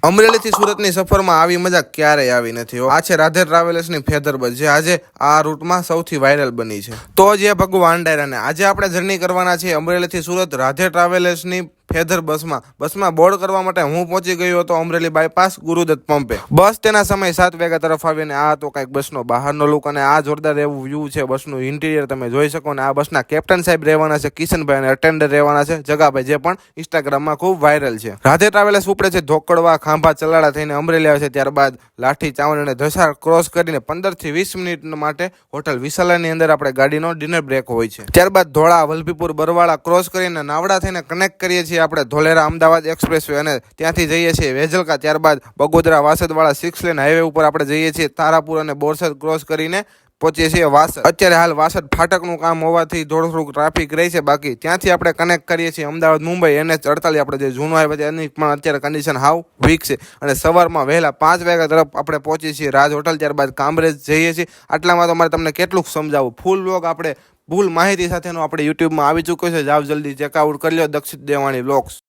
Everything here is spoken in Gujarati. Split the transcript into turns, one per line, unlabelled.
અમરેલીથી સુરતની સફરમાં આવી મજા ક્યારેય આવી નથી. આ છે રાધે ટ્રાવેલર્સની ફેદર બસ, જે આજે આ રૂટમાં સૌથી વાયરલ બની છે. તો જે ભગવાન ડાયરાને આજે આપણે જર્ની કરવાના છીએ અમરેલીથી સુરત રાધે ટ્રાવેલર્સની ફેદર બસમાં બોર્ડ કરવા માટે હું પહોંચી ગયો હતો અમરેલી બાયપાસ ગુરુદત્ત પંપે. બસ તેના સમય 7 વાગ્યા તરફ આવીને આ તો કંઈક બસનો બહારનો લુક અને આ જોરદાર એવું વ્યૂ છે. બસનું ઇન્ટિરિયર તમે જોઈ શકો. અને આ બસના કેપ્ટન સાહેબ રહેવાના છે કિશનભાઈ અને અટેન્ડર રહેવાના છે જગાભાઈ, જે પણ ઇન્સ્ટાગ્રામમાં ખૂબ વાયરલ છે. રાધે ટ્રાવેલર્સ ઉપડે છે ધોકડવા ખાંભા ચલાડા થઈને અમરેલી આવે છે, ત્યારબાદ લાઠી ચાવણ અને ધસાર ક્રોસ કરીને 15 થી 20 મિનિટ માટે હોટલ વિશાલાની અંદર આપણે ગાડીનો ડિનર બ્રેક હોય છે. ત્યારબાદ ધોળા વલભીપુર બરવાળા ક્રોસ કરીને નાવડા થઈને કનેક્ટ કરીએ છીએ આપણે ધોલેરા અમદાવાદ એક્સપ્રેસ વે અને ત્યાંથી જઈએ છીએ વેજલકા. ત્યારબાદ બગોદરા વાસદવાળા 6 લેન હાઈવે ઉપર આપણે જઈએ છીએ તારાપુર અને બોરસદ ક્રોસ કરીને પહોંચીએ છીએ વાસદ. અત્યારે હાલ વાસદ ફાટકનું કામ હોવાથી થોડું ટ્રાફિક રહી છે, બાકી ત્યાંથી આપણે કનેક્ટ કરીએ છીએ અમદાવાદ મુંબઈ NH48 આપણે જે જૂનો હાઈવે છે એની પણ અત્યારે કન્ડિશન હાવ વીક છે. અને સવારમાં વહેલા 5 વાગ્યા તરફ આપણે પહોંચીએ છીએ રાજ હોટલ, ત્યારબાદ કામરેજ જઈએ છીએ. આટલામાં તો મારે તમને કેટલુંક સમજાવું. ફૂલ વ્લોગ આપણે ફૂલ માહિતી સાથેનો આપણે યુટ્યુબમાં આવી ચૂક્યો છે. જાવ જલ્દી ચેકઆઉટ કરી લો દક્ષિત દેવાણી વ્લોગ્સ.